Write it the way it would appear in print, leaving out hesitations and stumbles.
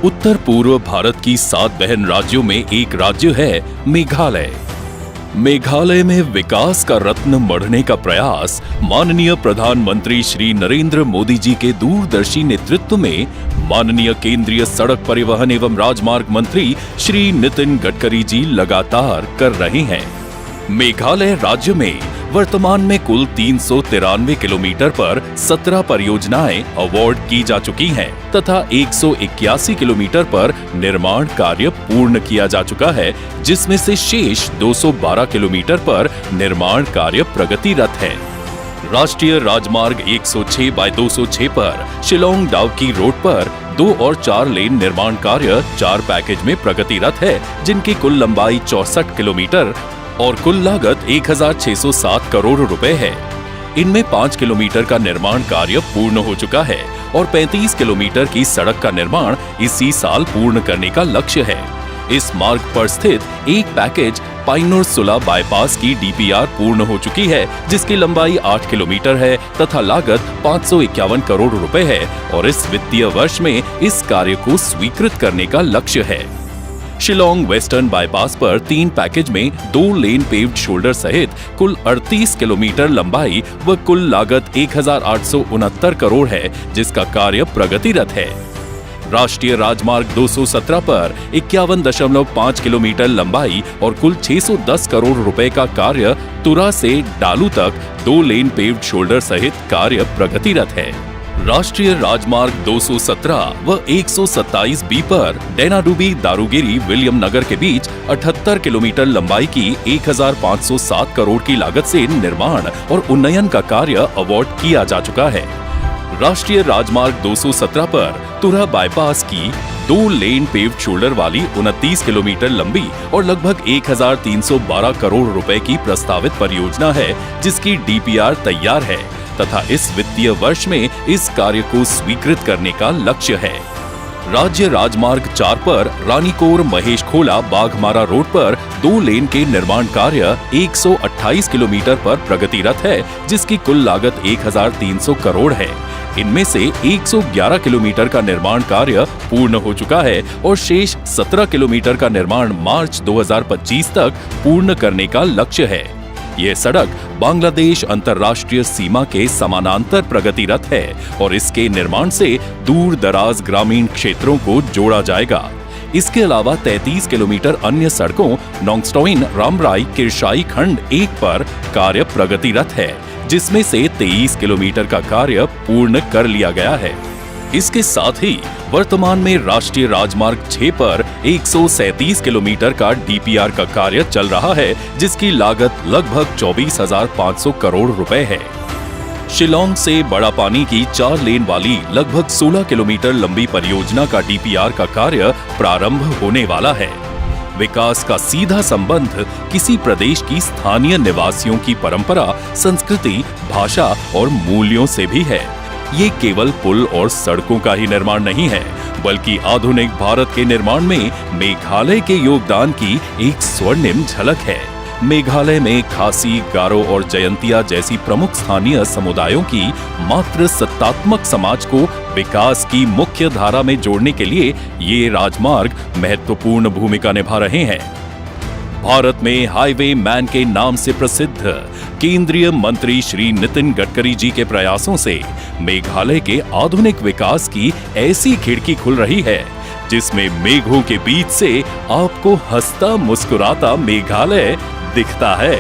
उत्तर पूर्व भारत की 7 बहन राज्यों में एक राज्य है मेघालय। मेघालय में विकास का रत्न मढ़ने का प्रयास माननीय प्रधानमंत्री श्री नरेंद्र मोदी जी के दूरदर्शी नेतृत्व में माननीय केंद्रीय सड़क परिवहन एवं राजमार्ग मंत्री श्री नितिन गडकरी जी लगातार कर रहे हैं। मेघालय राज्य में वर्तमान में कुल 393 किलोमीटर पर 17 परियोजनाएं अवार्ड की जा चुकी हैं तथा 181 किलोमीटर पर निर्माण कार्य पूर्ण किया जा चुका है, जिसमें से शेष 212 किलोमीटर पर निर्माण कार्य प्रगतिरत है। राष्ट्रीय राजमार्ग 106/206 पर शिलोंग डाउकी रोड पर 2 और 4 लेन निर्माण कार्य 4 पैकेज में प्रगतिरत है, जिनकी कुल लंबाई 64 किलोमीटर और कुल लागत 1607 करोड़ रुपए है। इनमें 5 किलोमीटर का निर्माण कार्य पूर्ण हो चुका है और 35 किलोमीटर की सड़क का निर्माण इसी साल पूर्ण करने का लक्ष्य है। इस मार्ग पर स्थित एक पैकेज पाइनोर सुला बाईपास की डीपीआर पूर्ण हो चुकी है, जिसकी लंबाई 8 किलोमीटर है तथा लागत 551 करोड़ रुपए है और इस वित्तीय वर्ष में इस कार्य को स्वीकृत करने का लक्ष्य है। शिलोंग वेस्टर्न बाईपास पर 3 पैकेज में 2 लेन पेव्ड शोल्डर सहित कुल 38 किलोमीटर लंबाई व कुल लागत 1869 करोड़ है, जिसका कार्य प्रगतिरत है। राष्ट्रीय राजमार्ग 217 पर 51.5 किलोमीटर लंबाई और कुल 610 करोड़ रुपए का कार्य तुरा से डालू तक 2 लेन पेव्ड शोल्डर सहित कार्य प्रगतिरत है। राष्ट्रीय राजमार्ग 217 व 127 बी पर डेनाडुबी दारूगिरी विलियम नगर के बीच 78 किलोमीटर लंबाई की 1507 करोड़ की लागत से निर्माण और उन्नयन का कार्य अवार्ड किया जा चुका है। राष्ट्रीय राजमार्ग 217 पर तुरा बाईपास की 2 लेन पेव्ड शोल्डर वाली 29 किलोमीटर लंबी और लगभग 1312 करोड़ रुपए की प्रस्तावित परियोजना है, जिसकी डीपीआर तैयार है तथा इस वित्तीय वर्ष में इस कार्य को स्वीकृत करने का लक्ष्य है। राज्य राजमार्ग 4 पर रानीकोर महेश खोला बाघमारा रोड पर 2 लेन के निर्माण कार्य 128 किलोमीटर पर प्रगतिरत है, जिसकी कुल लागत 1300 करोड़ है। इनमें से 111 किलोमीटर का निर्माण कार्य पूर्ण हो चुका है और शेष 17 किलोमीटर का निर्माण मार्च 2025 तक पूर्ण करने का लक्ष्य है। यह सड़क बांग्लादेश अंतर्राष्ट्रीय सीमा के समानांतर प्रगतिरत है और इसके निर्माण से दूर दराज ग्रामीण क्षेत्रों को जोड़ा जाएगा। इसके अलावा 33 किलोमीटर अन्य सड़कों नोंगस्टोइन रामराई किरशाई खंड 1 पर कार्य प्रगतिरत है, जिसमें से 23 किलोमीटर का कार्य पूर्ण कर लिया गया है। इसके साथ ही वर्तमान में राष्ट्रीय राजमार्ग 6 पर 137 किलोमीटर का डीपीआर का कार्य चल रहा है, जिसकी लागत लगभग 24,500 करोड़ रुपए है। शिलोंग से बड़ा पानी की 4 लेन वाली लगभग 16 किलोमीटर लंबी परियोजना का डीपीआर का कार्य प्रारंभ होने वाला है। विकास का सीधा संबंध किसी प्रदेश की स्थानीय निवासियों की परंपरा, संस्कृति, भाषा और मूल्यों से भी है। ये केवल पुल और सड़कों का ही निर्माण नहीं है, बल्कि आधुनिक भारत के निर्माण में मेघालय के योगदान की एक स्वर्णिम झलक है। मेघालय में खासी, गारो और जयंतिया जैसी प्रमुख स्थानीय समुदायों की मात्र सत्तात्मक समाज को विकास की मुख्य धारा में जोड़ने के लिए ये राजमार्ग महत्वपूर्ण भूमिका निभा रहे हैं। भारत में हाईवे मैन के नाम से प्रसिद्ध केंद्रीय मंत्री श्री नितिन गडकरी जी के प्रयासों से मेघालय के आधुनिक विकास की ऐसी खिड़की खुल रही है, जिसमें मेघों के बीच से आपको हंसता मुस्कुराता मेघालय दिखता है।